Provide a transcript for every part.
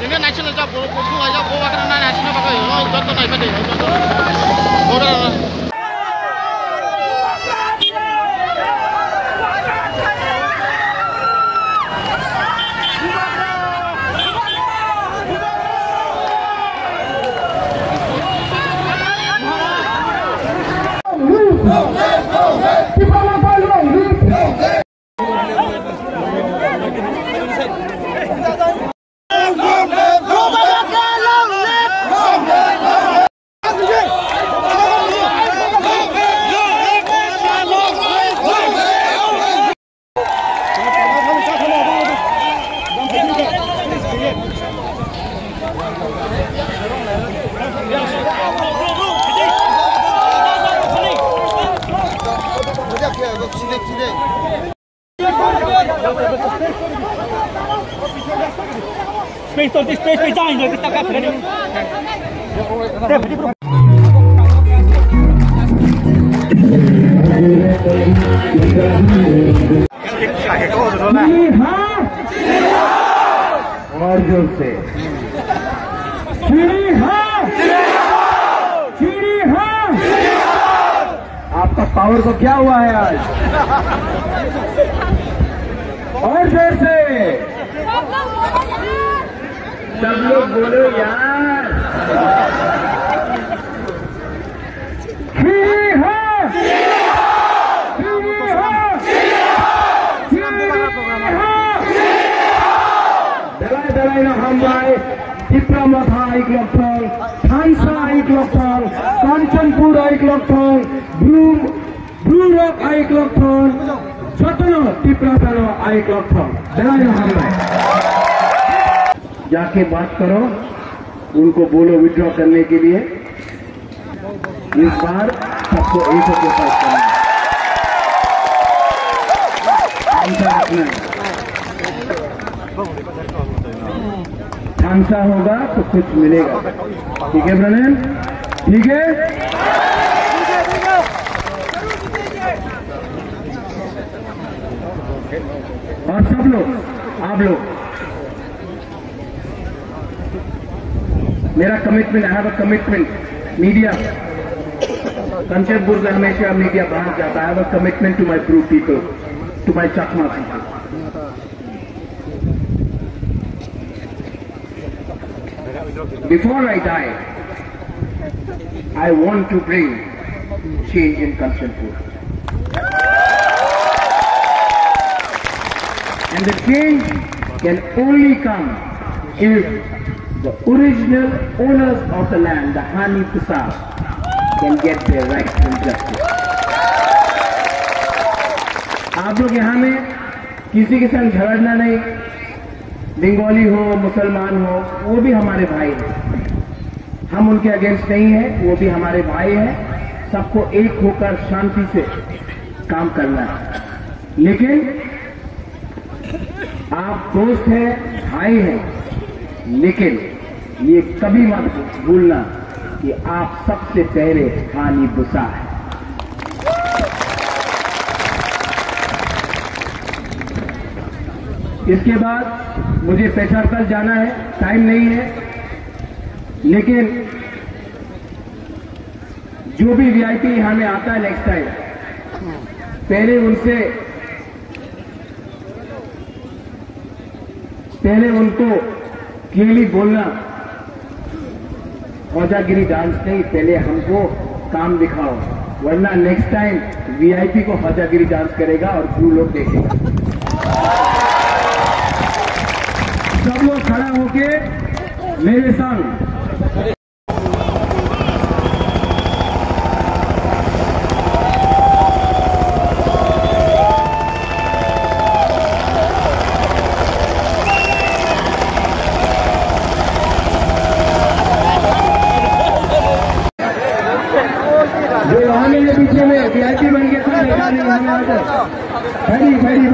ini nasional jauh, buku aja, bawa kerana nasional pakai, contoh naik pada, contoh, bawa kerana. Space पे जाएंगे कितना क्या करेंगे और जोर से आपका पावर को क्या हुआ है आज? और जोर से सब लोग बोलो यार। दलाई ना हम भाई डिप्लोमा था एक लोग थानसा एक लोग कांचनपुर एक लोग ब्लू रॉक एक लोग छतनो टिप्रासानो एक लोग दलाई ना हम भाई जाके बात करो, उनको बोलो विड्रॉ करने के लिए। इस बार सबको एक के साथ करना खांसा होगा तो कुछ मिलेगा। ठीक है ब्रदर, ठीक है। और सब लोग, आप लोग, मेरा commitment, I have a commitment. Media Kanchanpur में हमेशा मीडिया बाहर जाता है। I have a commitment to my Bru people, to my Chakma people. Before I die, I want to bring change in Kanchanpur. And the change can only come if the original owners of the land, the Hani Pusar, can get their rights and justice. आप लोग यहाँ में किसी के संग झगड़ना नहीं, बंगाली हो, मुसलमान हो, वो भी हमारे भाई हैं। हम उनके अगेंस्ट नहीं हैं, वो भी हमारे भाई हैं। सबको एक होकर शांति से काम करना है। लेकिन आप दोस्त हैं, भाई हैं, लेकिन ये कभी मत भूलना कि आप सबसे पहले हानी बुसा है। इसके बाद मुझे पेशावर जाना है, टाइम नहीं है, लेकिन जो भी वीआईपी यहां में आता है नेक्स्ट टाइम, पहले उनको क्लियरली बोलना, औजागिरी डांस नहीं, पहले हमको काम दिखाओ, वरना नेक्स्ट टाइम वीआईपी को औजागिरी डांस करेगा और ब्लू लोग देखेगा। सब लोग खड़ा होके मेरे संग जो वहां मेरे पीछे में वीआईपी बन के था, देखा नहीं भरी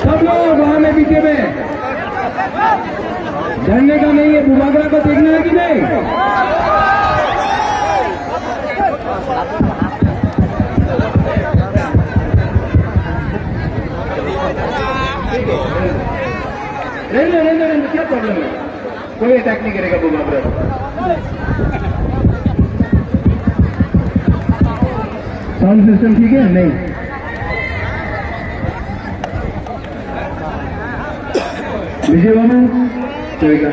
सब लोग वहां में पीछे में डरने का नहीं है, बुबागरा को देखना है कि नहीं। प्रॉब्लम है, कोई अटैक नहीं करेगा बुबागरा। साउंड सिस्टम ठीक है? नहीं, विजय बाबू चलेगा।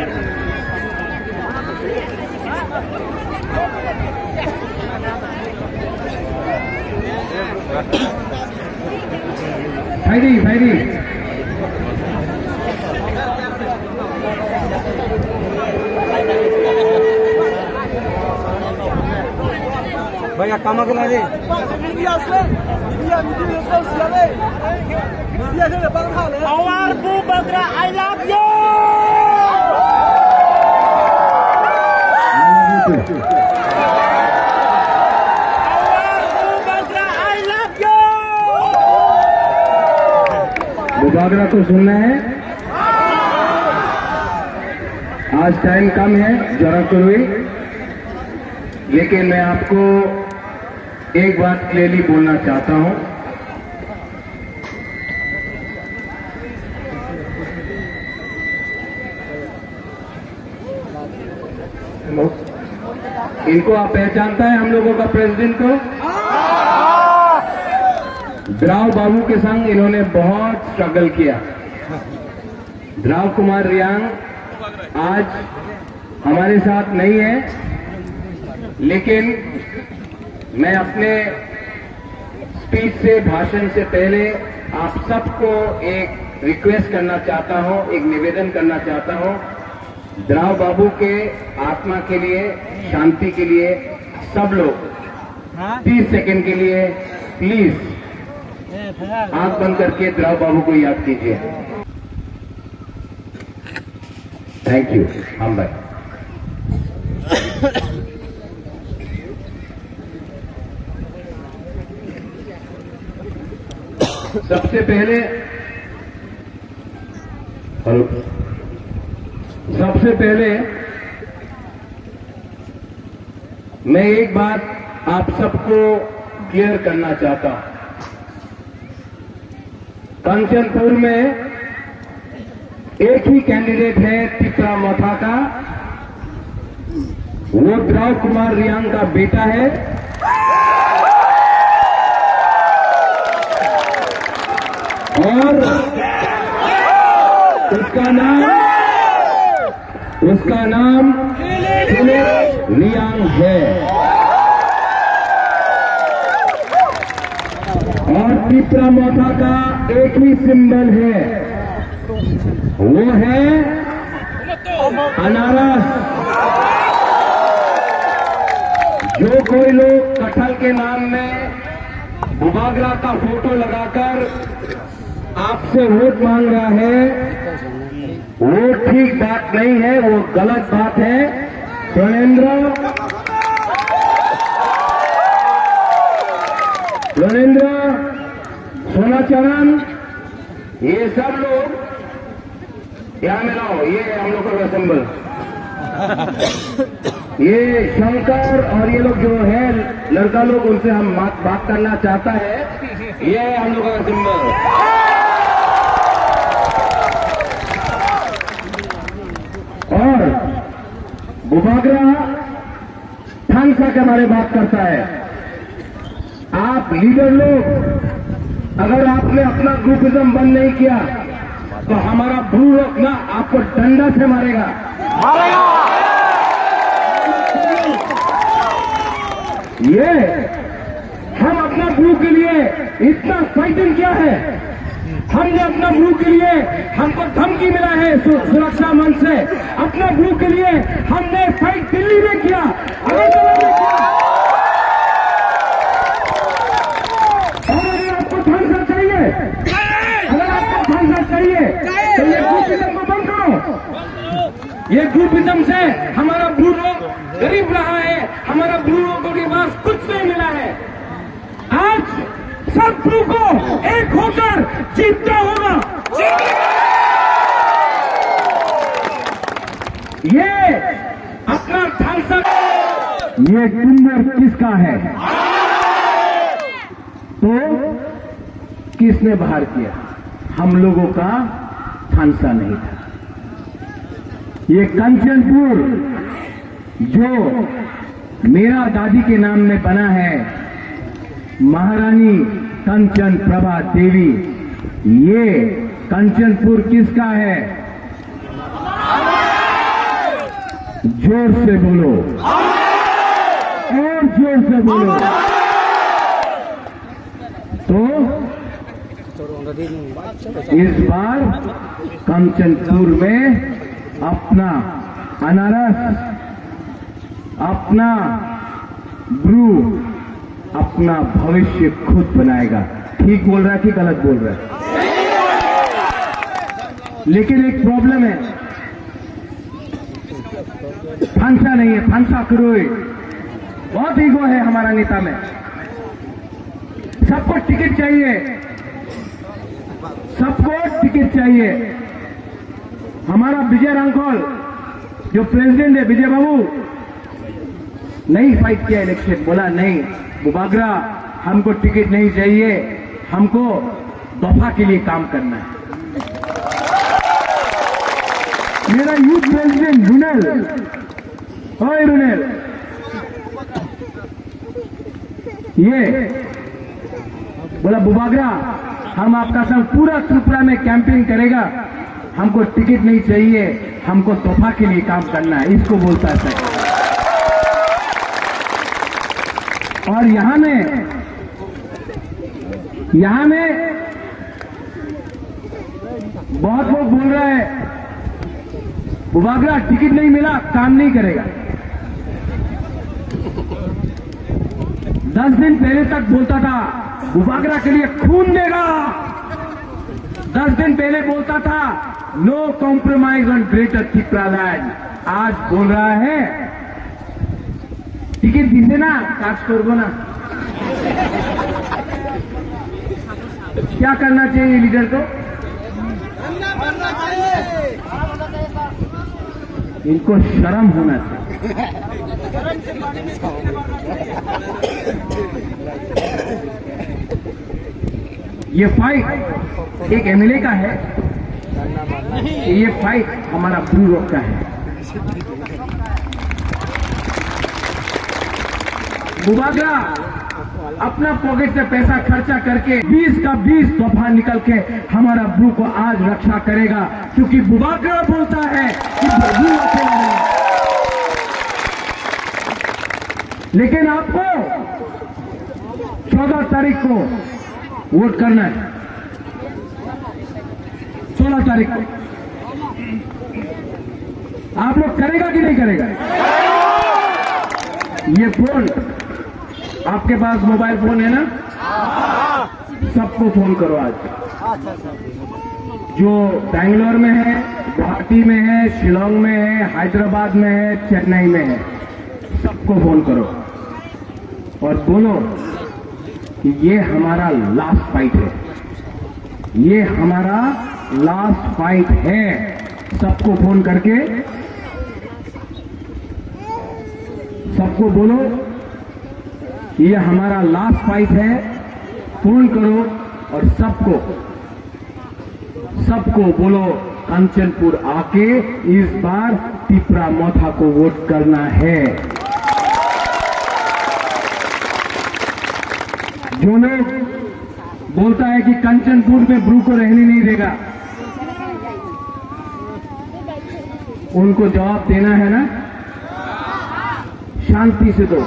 भाई भैया काम के ला दे और Bubagra I love you. Bubagra को सुनना है, आज टाइम कम है जरा कोई, लेकिन मैं आपको एक बात क्लियरली बोलना चाहता हूं। इनको आप पहचानता है हम लोगों का प्रेसिडेंट को? द्राव बाबू के संग इन्होंने बहुत स्ट्रगल किया। द्राव कुमार रियांग आज हमारे साथ नहीं है, लेकिन मैं अपने स्पीच से, भाषण से पहले आप सबको एक रिक्वेस्ट करना चाहता हूं, एक निवेदन करना चाहता हूं। द्राव बाबू के आत्मा के लिए, शांति के लिए सब लोग 30 सेकंड के लिए प्लीज आंख बंद करके द्राव बाबू को याद कीजिए। Thank you. हम भाई सबसे पहले मैं एक बात आप सबको क्लियर करना चाहता हूं। कंचनपुर में एक ही कैंडिडेट है तिपरा मोथा का, वो द्राव कुमार रियांग का बेटा है। और उसका नाम रियांग है। और तिपरा मोथा का एक ही सिंबल है, वो है अनारस। जो कोई लोग कटहल के नाम में बुबागरा का फोटो लगाकर आपसे वोट मांग रहा है, वो ठीक बात नहीं है, वो गलत बात है। प्रणेंद्र, सोनाचरण, ये सब लोग यहाँ में लाओ, ये हम लोग का सिंबल, ये शंकर और ये लोग जो है लड़का लोग, उनसे हम बात करना चाहता है। ये हम लोग का सिंबल। और बुबागरा थानसा के बारे में बात करता है। आप लीडर लोग, अगर आपने अपना ग्रुपिज्म बंद नहीं किया तो हमारा ब्रू लोग ना आपको डंडा से मारेगा। ये हम अपना ब्रू के लिए इतना फाइटिंग किया है, हमने अपना ब्रू के लिए, हमको धमकी मिला है सुरक्षा मंच से, अपना ब्रू के लिए हमने फाइट दिल्ली में किया, अगरतला में किया। और अगर आपको थानसा चाहिए, तो ये ग्रुपिज्म को बंद करो। ये ग्रुपिज्म से हमारा ब्रू लोग गरीब रहा है, हमारा ब्रू लोगों के पास कुछ नहीं मिला है। आज सब ब्रू को एक होकर जीतना होगा। ये अपना थानसा, ये टिम्बर किसका है? तो किसने बाहर किया? हम लोगों का थानसा नहीं था। ये कंचनपुर जो मेरा दादी के नाम में बना है, महारानी कंचन प्रभा देवी, ये कंचनपुर किसका है? जोर से बोलो और जोर से बोलो। तो इस बार कंचनपुर में अपना अनारस, अपना ब्रू, अपना भविष्य खुद बनाएगा। ठीक बोल रहा है कि गलत बोल रहा है? लेकिन एक प्रॉब्लम है, फंसा नहीं है, फंसा करोए। बहुत ईगो है हमारा नेता में, सबको टिकट चाहिए, सबको टिकट चाहिए। हमारा विजय रांखोल जो प्रेसिडेंट है, विजय बाबू, नहीं फाइट किया इलेक्शन, बोला नहीं बुबागरा हमको टिकट नहीं चाहिए, हमको दफा के लिए काम करना है। मेरा यूथ प्रेसिडेंट रुनेल, ओए रुनेल, ये बोला बुबागरा हम आपका संग पूरा त्रिपुरा में कैंपेन करेगा, हमको टिकट नहीं चाहिए, हमको तोहफा के लिए काम करना है, इसको बोलता है। और यहां में बहुत लोग बोल रहे हैं बुबागरा टिकट नहीं मिला काम नहीं करेगा। 10 दिन पहले तक बोलता था बुबागरा के लिए खून देगा, 10 दिन पहले बोलता था no compromise on greater Tripura land, आज बोल रहा है टिकट दीजिए ना, काज करबो ना। क्या करना चाहिए लीडर को? इनको शर्म होना चाहिए। ये फाइट एक एमएलए का है, ये फाइट हमारा ब्लू रॉक का है। बुबागरा अपना पॉकेट से पैसा खर्चा करके 20 का 20 तोहफा निकल के हमारा ब्लू को आज रक्षा करेगा, क्योंकि बुबागरा बोलता है कि ब्लू अकेला नहीं। लेकिन आपको 14 तारीख को वोट करना है, 16 तारीख को। आप लोग करेगा कि नहीं करेगा? ये फोन आपके पास मोबाइल फोन है ना, सबको फोन करो आज, जो बैंगलोर में है, गुवाहाटी में है, शिलोंग में है, हैदराबाद में है, चेन्नई में है, सबको फोन करो और बोलो कि ये हमारा लास्ट फाइट है, ये हमारा लास्ट फाइट है। सबको फोन करके सबको बोलो ये हमारा लास्ट फाइट है, फोन करो और सबको बोलो कंचनपुर आके इस बार त्रिपुरा मोथा को वोट करना है। जो लोग बोलता है कि कंचनपुर में ब्रू को रहने नहीं देगा, उनको जवाब देना है ना, शांति से दो,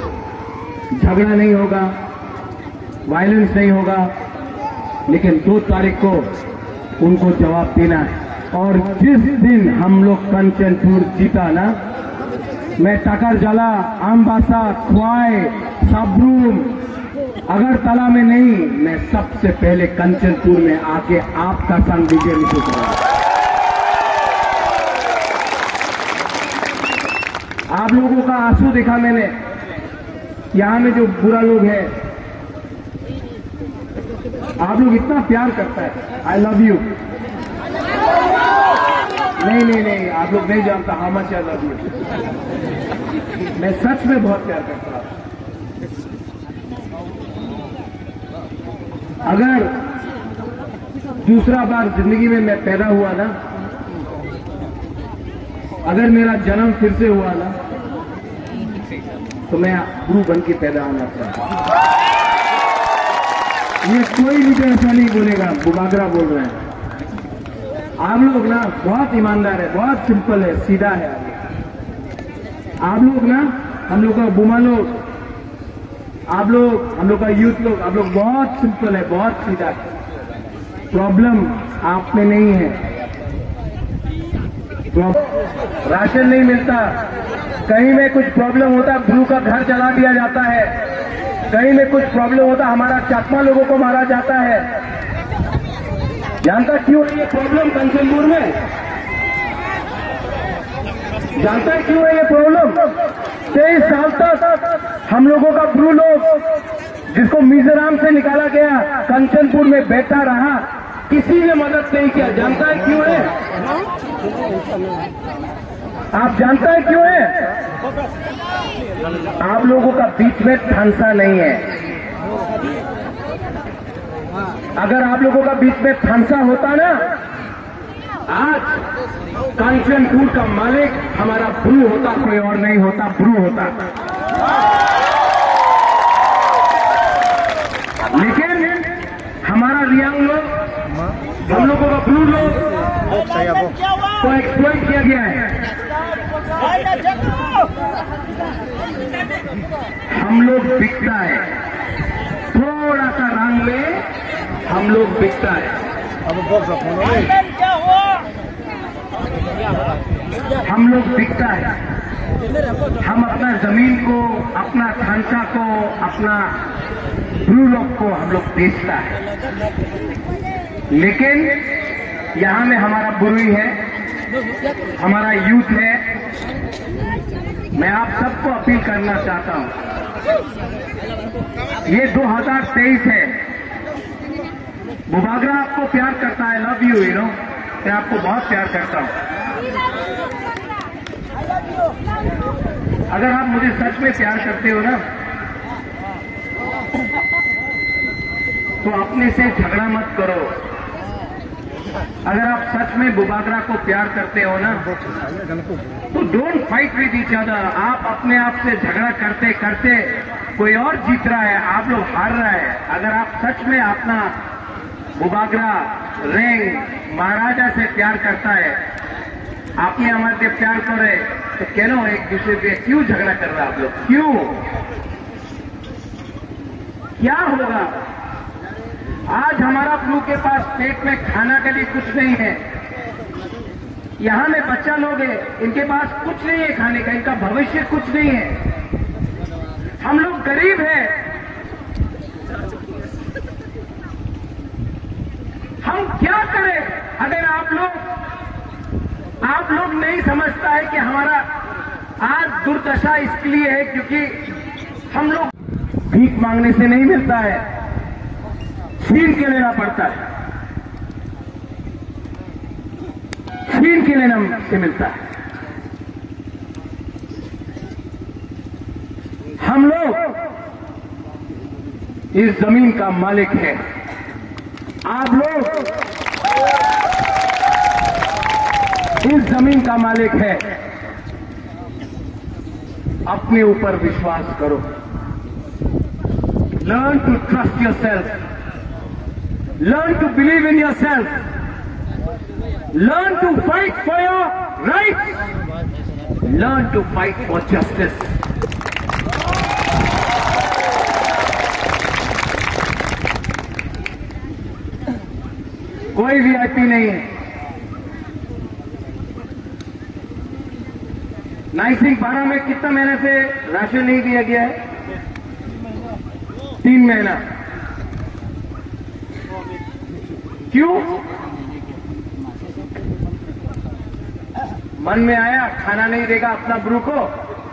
झगड़ा नहीं होगा, वायलेंस नहीं होगा, लेकिन 2 तारीख को उनको जवाब देना है। और जिस दिन हम लोग कंचनपुर जीता ना, मैं टाकरजाला, आमबासा, ख्वाई, साबरूम, अगरतला में नहीं, मैं सबसे पहले कंचनपुर में आके आपका संग विजय निश्चित करूंगा। आप लोगों का आंसू देखा मैंने, यहां में जो बुरा लोग है, आप लोग इतना प्यार करता है, आई लव यू। नहीं, आप लोग नहीं जानता how much I love you. मैं सच में बहुत प्यार करता हूं। अगर दूसरा बार जिंदगी में मैं पैदा हुआ ना, अगर मेरा जन्म फिर से हुआ ना तो मैं ब्रू बन के पैदा होना चाहता हूं। ये कोई लीडर ऐसा नहीं बोलेगा, बुबागरा बोल रहे हैं। आप लोग ना बहुत ईमानदार है, बहुत सिंपल है, सीधा है। आप लोग ना, हम लोग का बुमा लोग, आप लोग, हम लोग का यूथ लोग, आप लोग बहुत सिंपल है, बहुत सीधा है। प्रॉब्लम आप में नहीं है। राशन नहीं मिलता, कहीं में कुछ प्रॉब्लम होता ब्रू का घर जला दिया जाता है, कहीं में कुछ प्रॉब्लम होता हमारा चाकमा लोगों को मारा जाता है। जानता क्यों है ये प्रॉब्लम कंचनपुर में? जानता है क्यों है ये प्रॉब्लम? 23 साल तक हम लोगों का ब्रू लोग, जिसको मिजोरम से निकाला गया, कंचनपुर में बैठा रहा, किसी ने मदद नहीं किया। जानता है क्यों है? आप जानता है क्यों है? आप लोगों का बीच में ठानसा नहीं है। अगर आप लोगों का बीच में ठानसा होता ना, आज कंचनपुर का मालिक हमारा ब्रू होता, कोई और नहीं होता, ब्रू होता। लेकिन हमारा रियांग लोग, हम लोगों का ब्रू लोग को एक्सप्लॉइट किया गया है। हम लोग बिकता है, थोड़ा सा रंग में हम लोग बिकता है। हम लोग बिकता है। हम अपना जमीन को, अपना ढांचा को, अपना ब्रू लोग को हम लोग बेचता है। लेकिन यहां में हमारा बुरुई है, हमारा यूथ है। मैं आप सबको अपील करना चाहता हूं, ये 2023 है। बुबागरा आपको प्यार करता है, लव यू, यू नो, मैं आपको बहुत प्यार करता हूं। अगर आप मुझे सच में प्यार करते हो ना, तो अपने से झगड़ा मत करो। अगर आप सच में बुबागरा को प्यार करते हो ना, तो don't fight with each other. आप अपने आप से झगड़ा करते करते कोई और जीत रहा है, आप लोग हार रहा है। अगर आप सच में अपना बुबागरा, रेंग, महाराजा से प्यार करता है, आपने हमारे से प्यार करे, तो कहना एक दूसरे पे क्यों झगड़ा कर रहा है आप लोग? क्यों? क्या होगा? आज हमारा ब्रू के पास पेट में खाना के लिए कुछ नहीं है। यहां में बच्चा लोग हैं, इनके पास कुछ नहीं है खाने का, इनका भविष्य कुछ नहीं है। हम लोग गरीब हैं। हम क्या करें? अगर आप लोग नहीं समझता है कि हमारा आज दुर्दशा इसके लिए है क्योंकि हम लोग भीख मांगने से नहीं मिलता है, छीन के लेना पड़ता है, छीन के लेना से मिलता है। हम लोग इस जमीन का मालिक है। आप लोग इस जमीन का मालिक है। अपने ऊपर विश्वास करो। Learn to trust yourself, learn to believe in yourself, learn to fight for your rights, learn to fight for justice. कोई वीआईपी नहीं है। नाइसिंग 12 में कितना महीने से राशन नहीं दिया गया है? 3 महीना। क्यों? मन में आया खाना नहीं देगा अपना ब्रू को,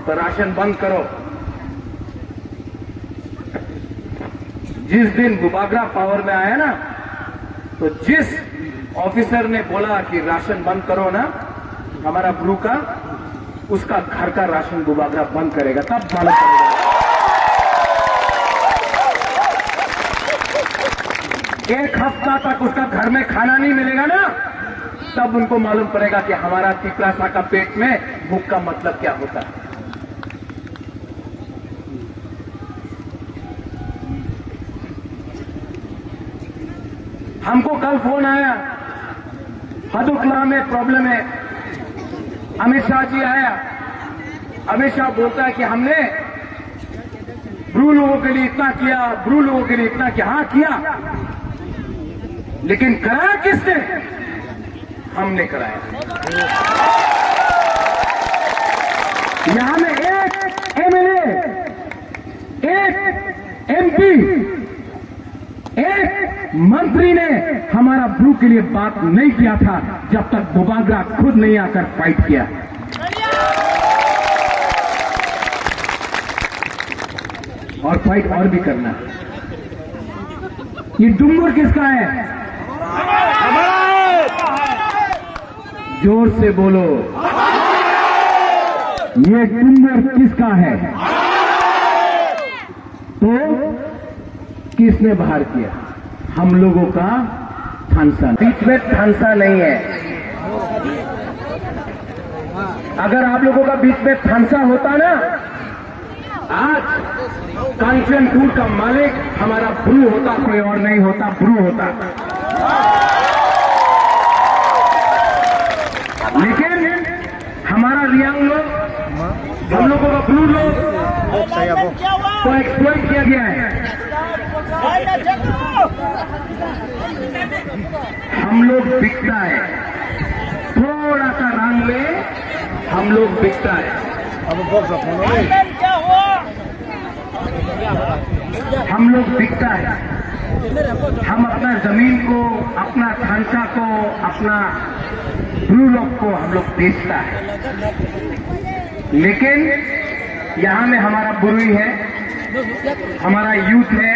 तो राशन बंद करो। जिस दिन बुबागरा पावर में आया ना, तो जिस ऑफिसर ने बोला कि राशन बंद करो ना हमारा ब्रू का, उसका घर का राशन बुबागरा बंद करेगा, तब मालूम पड़ेगा। एक हफ्ता तक उसका घर में खाना नहीं मिलेगा ना, तब उनको मालूम पड़ेगा कि हमारा चिपरासा का पेट में भूख का मतलब क्या होता है। हमको कल फोन आया, हदुकला में प्रॉब्लम है, अमित शाह जी आया। अमित शाह बोलता है कि हमने ब्रू लोगों के लिए इतना किया, ब्रू लोगों के लिए इतना किया। हाँ किया, लेकिन कराया किसने? हमने कराया। यहां में एक एमएलए, एक एमपी, एक मंत्री ने हमारा ब्रू के लिए बात नहीं किया था जब तक बुबागरा खुद नहीं आकर फाइट किया। और फाइट और भी करना। ये डुंगुर किसका है? जोर से बोलो, ये डुंगुर किसका है? तो किसने बाहर किया? हम लोगों का थानसा। बीच में थानसा नहीं है। अगर आप लोगों का बीच में थानसा होता ना, आज कांचनपुर का मालिक हमारा ब्रू होता, कोई और नहीं होता, ब्रू होता। लेकिन हमारा रियांग लोग, हम लोगों का ब्रू लोग को एक्सप्लॉइट किया गया है। हम लोग बिकता है, थोड़ा सा रंग में हम लोग बिकता है। हम लोग बिकता है। हम अपना जमीन को, अपना ढांचा को, अपना ब्रू लोग को हम लोग बेचता है। लेकिन यहां में हमारा बुरुई है, हमारा यूथ है।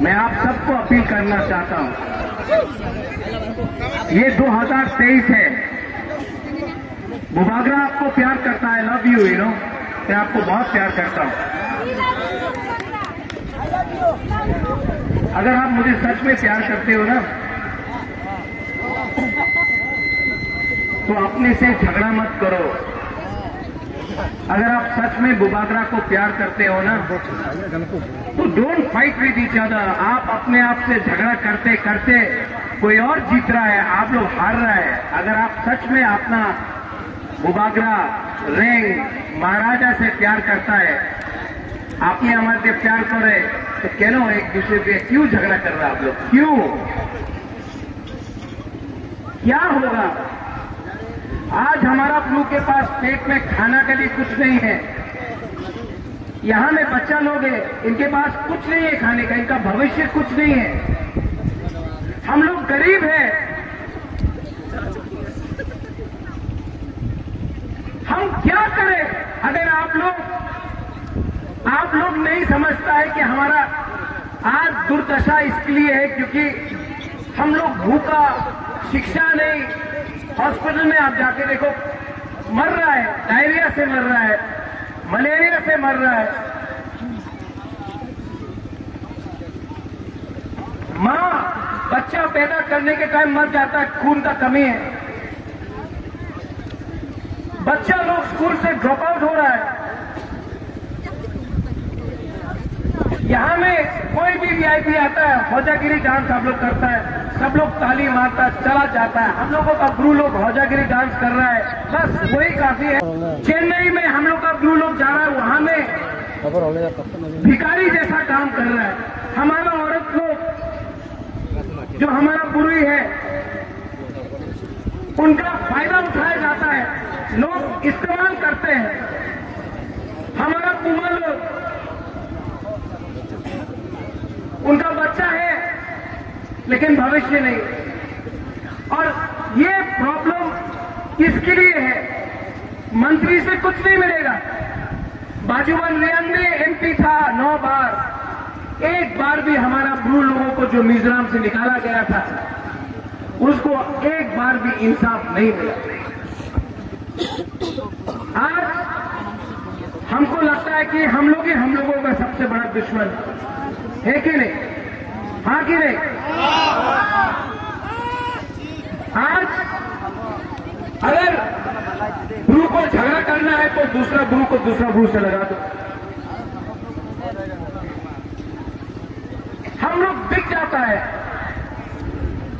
मैं आप सबको अपील करना चाहता हूं, ये 2023 है। बुबागरा आपको प्यार करता है, लव यू, नो, मैं आपको बहुत प्यार करता हूं। अगर आप मुझे सच में प्यार करते हो ना, तो अपने से झगड़ा मत करो। अगर आप सच में बुबागरा को प्यार करते हो ना, तो don't fight with each other. आप अपने आप से झगड़ा करते करते कोई और जीत रहा है, आप लोग हार रहा है। अगर आप सच में अपना बुबागरा, रेंग, महाराजा से प्यार करता है, आपने हमारे से प्यार करे, तो कहना एक दूसरे पे क्यों झगड़ा कर रहे आप लोग? क्यों? क्या होगा? आज हमारा ब्रू के पास पेट में खाना के लिए कुछ नहीं है। यहां में बच्चा लोग हैं, इनके पास कुछ नहीं है खाने का, इनका भविष्य कुछ नहीं है। हम लोग गरीब हैं। हम क्या करें? अगर आप लोग नहीं समझता है कि हमारा आज दुर्दशा इसके लिए है क्योंकि हम लोग भूखा, शिक्षा नहीं, हॉस्पिटल में आप जाके देखो, मर रहा है, डायरिया से मर रहा है, मलेरिया से मर रहा है। मां बच्चा पैदा करने के टाइम मर जाता है, खून का कमी है। बच्चा लोग स्कूल से ड्रॉप आउट हो रहा है। यहां में कोई भी वीआईपी आता है, हौजागिरी डांस आप लोग करता है, सब लोग ताली मारता है, चला जाता है। हम लोगों का ब्रू लोग हौजागिरी डांस कर रहा है, बस वही काफी है। चेन्नई में हम लोग का ब्रू लोग जा रहा है, वहां में भिखारी जैसा काम कर रहा है। हमारा औरत लोग जो हमारा बुरुई है, उनका फायदा उठाया जाता है, लोग इस्तेमाल करते हैं। हमारा पुमा लोग, उनका बच्चा है लेकिन भविष्य नहीं। और ये प्रॉब्लम किसके लिए है? मंत्री से कुछ नहीं मिलेगा। बाजूबन रियांग में एमपी था 9 बार, एक बार भी हमारा ब्रू लोगों को जो मिजोरम से निकाला गया था, उसको एक बार भी इंसाफ नहीं मिला। आज हमको लगता है कि हम लोग ही हम लोगों का सबसे बड़ा दुश्मन है कि नहीं? हाँ कि नहीं? आज अगर ब्रू को झगड़ा करना है तो दूसरा ब्रू को दूसरा ब्रू से लगा दो। हम लोग बिक जाता है,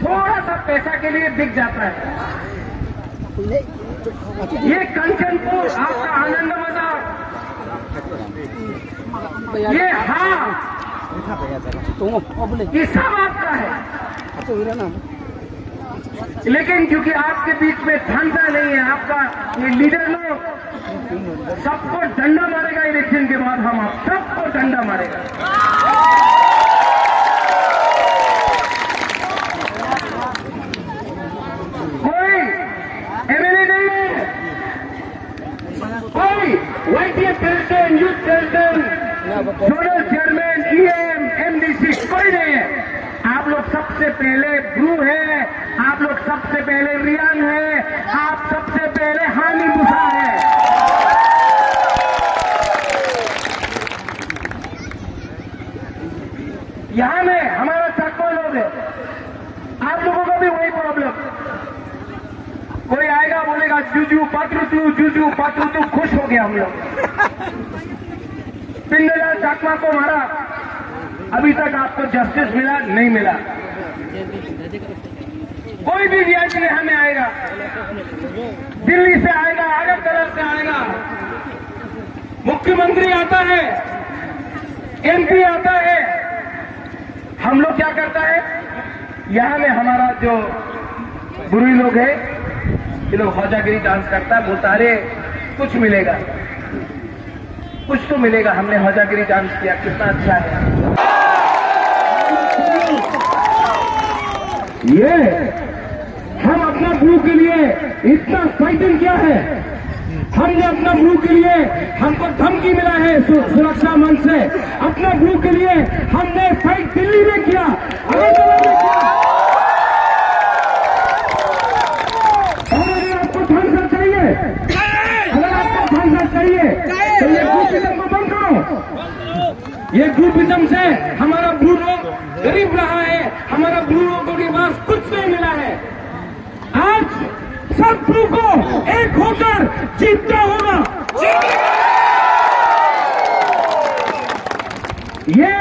थोड़ा सा पैसा के लिए बिक जाता है। ये कंचनपुर आपका आनंद बाजार, ये हाँ ये सब आपका है, लेकिन क्योंकि आपके बीच में धंधा नहीं है, आपका ये लीडर लोग सबको डंडा मारेगा। इलेक्शन के बाद हम आप सबको डंडा मारेगा। कोई एमएलए नहीं है, कोई YTF president, youth president, zonal chairman, EM, MDC कोई नहीं है। आप लोग सबसे पहले ब्रू है, आप लोग सबसे पहले रियान है, आप सबसे पहले हानि मुसा है। यहां में हमारा चक्का लोग है, आप लोगों का भी वही प्रॉब्लम। कोई आएगा बोलेगा जूजू पात्रु तू खुश हो गया। हम लोग पिंडलाल चाकमा को मारा, अभी तक आपको जस्टिस मिला नहीं मिला। कोई भी वीआईपी यहां में आएगा, दिल्ली से आएगा, आगरतला से आएगा, मुख्यमंत्री आता है, एमपी आता है, हम लोग क्या करता है, यहां में हमारा जो बुरी लोग है, ये लोग हौजागिरी डांस करता है, बोलता अरे कुछ मिलेगा, कुछ तो मिलेगा, हमने हौजागिरी डांस किया, कितना अच्छा है। ये हम अपना ब्रू के लिए इतना फाइटिंग किया है, हमने अपना ब्रू के लिए, हमको धमकी मिला है सुरक्षा मंच से, अपना ब्रू के लिए हमने फाइट दिल्ली में किया, अगरतला में किया। और अगर आपको फांसा चाहिए, अगर आपको फांसा चाहिए तो ये ग्रुपिज्म को बंद करो। ये ग्रुपिज्म से हमारा ब्रू लोग गरीब रहा है, हमारा ब्रू लोगों के पास कुछ नहीं मिला है। आज सब ब्रू को एक होकर जीतना होगा। ये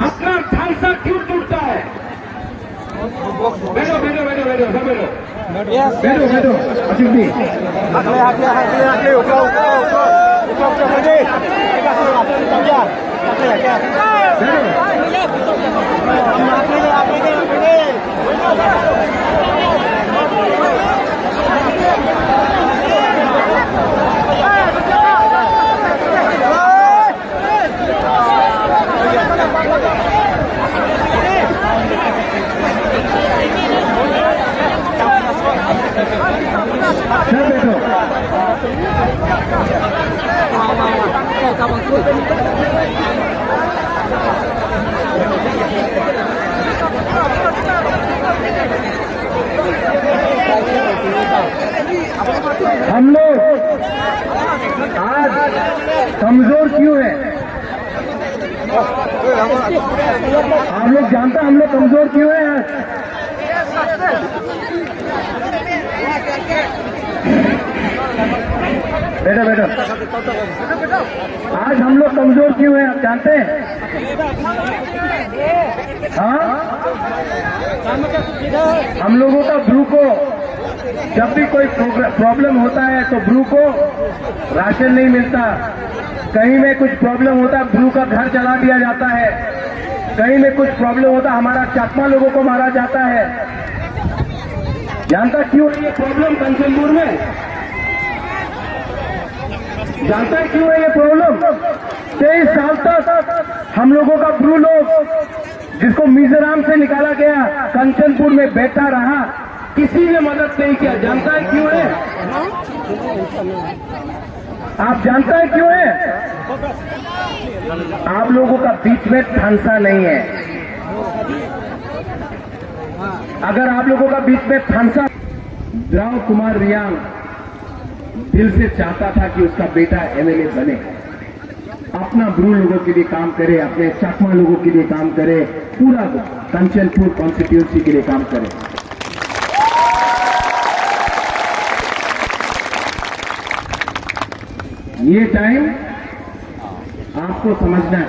अपना खालसा क्यों टूटता है? बैठो बैठो बैठो बैठो सब बैठो बैठो बैठो अशोक जी हम लोग आज कमजोर क्यों है? आप लोग जानते हैं हम लोग कमजोर क्यों है? बैठो बैठो, आज हम लोग कमजोर क्यों हैं आप जानते हैं? हाँ, हम लोगों का ब्रू को जब भी कोई प्रॉब्लम होता है तो ब्रू को राशन नहीं मिलता, कहीं में कुछ प्रॉब्लम होता है ब्रू का घर जला दिया जाता है, कहीं में कुछ प्रॉब्लम होता हमारा चाकमा लोगों को मारा जाता है। जानता क्यों है ये प्रॉब्लम कंचनपुर में? जानता है क्यों है ये प्रॉब्लम? 23 साल तक हम लोगों का ब्रू लोग जिसको मिजोरम से निकाला गया कंचनपुर में बैठा रहा, किसी ने मदद नहीं किया। जानता है क्यों है? आप जानता है क्यों है? आप लोगों का बीच में ठानसा नहीं है। अगर आप लोगों का बीच में ठानसा, द्रव कुमार रियांग दिल से चाहता था कि उसका बेटा एमएलए बने, अपना ब्रू लोगों के लिए काम करे, अपने चाकमा लोगों के लिए काम करे, पूरा कंचनपुर कॉन्स्टिट्यूंसी के लिए काम करे। ये टाइम आपको समझना है,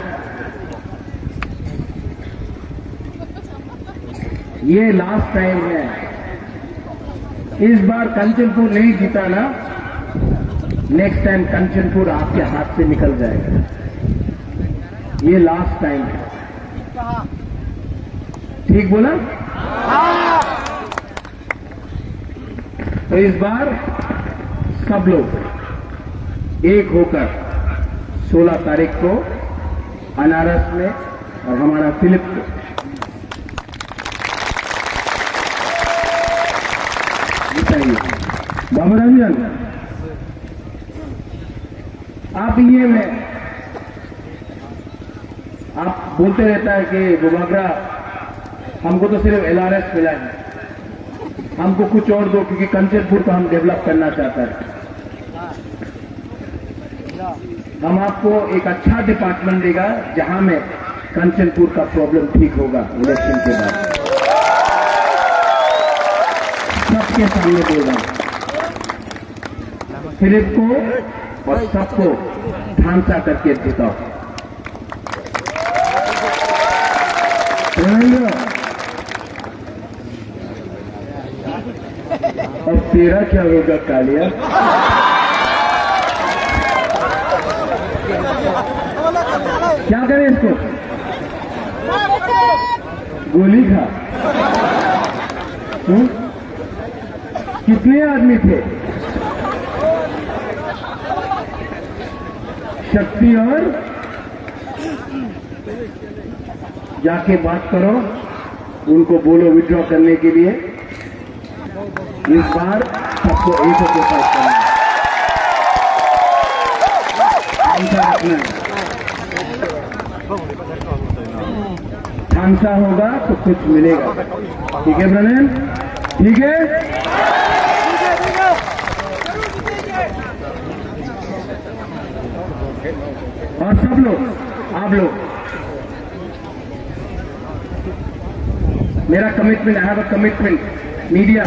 ये लास्ट टाइम है। इस बार कंचनपुर नहीं जीता ना, नेक्स्ट टाइम कंचनपुर आपके हाथ से निकल जाएगा। ये लास्ट टाइम है, ठीक बोला? तो इस बार सब लोग एक होकर 16 तारीख को अनारस में और हमारा फिलिप को जिताइए। बाबा रंजन, आप ये में आप बोलते रहता है कि बुबागरा हमको तो सिर्फ LRS मिला है, हमको कुछ और दो, क्योंकि कंचनपुर को हम डेवलप करना चाहता है। हम आपको एक अच्छा डिपार्टमेंट देगा जहां में कंचनपुर का प्रॉब्लम ठीक होगा इलेक्शन के बाद। सबके सामने बोल रहा हूं, फिलिप को और सबको ढांचा करके जिताओ। अब तेरा क्या होगा कालिया? क्या करें इसको? गोली खा। कितने आदमी थे? शक्ति और जाके बात करो, उनको बोलो विड्रॉ करने के लिए। इस बार सबको एक होकर फाइट करना है। खांसा होगा तो कुछ मिलेगा, ठीक है ब्रनन? ठीक है? और सब लोग, आप लोग, मेरा commitment, I have a commitment. Media,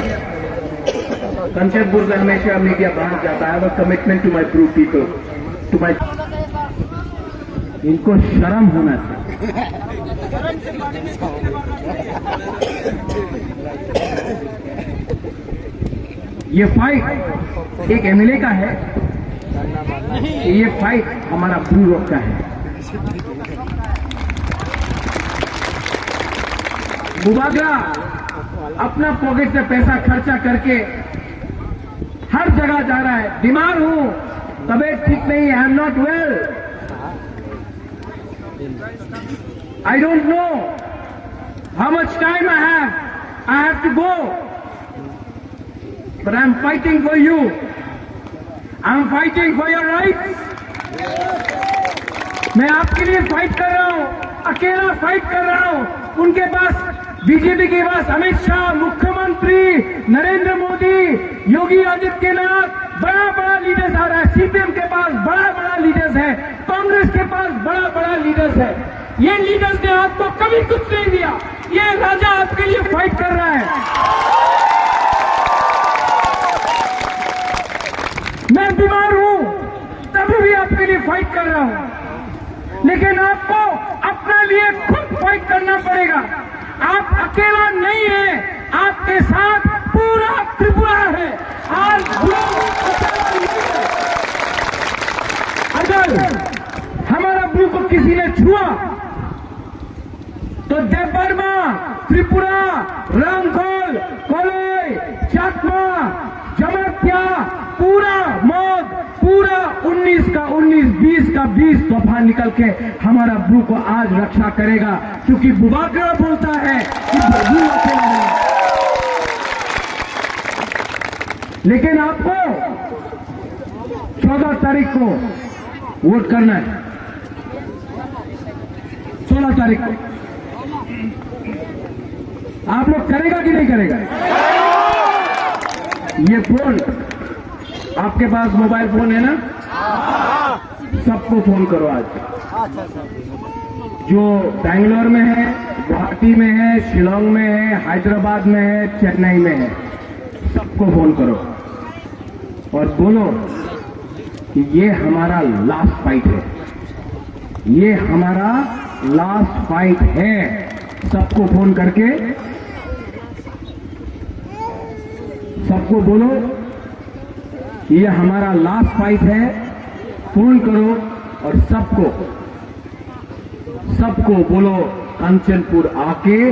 Kanchanpur से हमेशा मीडिया बाहर जाता है। I have a commitment to my Bru people, to my. इनको शर्म होना चाहिए। ये फाइट एक MLA का है, ये फाइट हमारा ब्रू रॉक का है। बुबागरा अपना पॉकेट से पैसा खर्चा करके हर जगह जा रहा है। बीमार हूं, तबीयत ठीक नहीं है, I am not well, I don't know how much time I have to go, but I'm fighting for you. I'm fighting for your rights. मैं आपके लिए फाइट कर रहा हूं, अकेला फाइट कर रहा हूं। उनके पास, बीजेपी के पास अमित शाह, मुख्यमंत्री नरेंद्र मोदी, योगी आदित्यनाथ, बड़ा बड़ा लीडर्स आ रहा है। CPM के पास बड़ा बड़ा लीडर्स है, कांग्रेस के पास बड़ा बड़ा लीडर्स है। ये लीडर्स ने आपको कभी कुछ नहीं दिया। ये राजा आपके लिए फाइट कर रहा है। मैं बीमार हूं, तभी भी आपके लिए फाइट कर रहा हूं, लेकिन आपको अपने लिए खुद फाइट करना पड़ेगा। आप अकेला नहीं है, आपके साथ पूरा त्रिपुरा है। आज अगर हमारा ब्लू को किसी ने छुआ तो देवबर्मा, त्रिपुरा, रामखोल, कोलोई, चाकमा, जमत्या, पूरा मौत, पूरा 19 का 19, 20 का 20 तोहफा निकल के हमारा ब्लू को आज रक्षा करेगा, क्योंकि बुबागरा बोलता है कि ब्लू अकेला है। लेकिन आपको 14 तारीख को वोट करना है, 16 तारीख को। आप लोग करेगा कि नहीं करेगा? ये फोन, आपके पास मोबाइल फोन है ना? सबको फोन करो आज। जो बैंगलोर में है, गुवाहाटी में है, शिलोंग में है, हैदराबाद में है, चेन्नई में है, सबको फोन करो और बोलो कि ये हमारा लास्ट फाइट है, ये हमारा लास्ट फाइट है। सबको फोन करके सबको बोलो ये हमारा लास्ट फाइट है, फोन करो और सबको बोलो कांचनपुर आके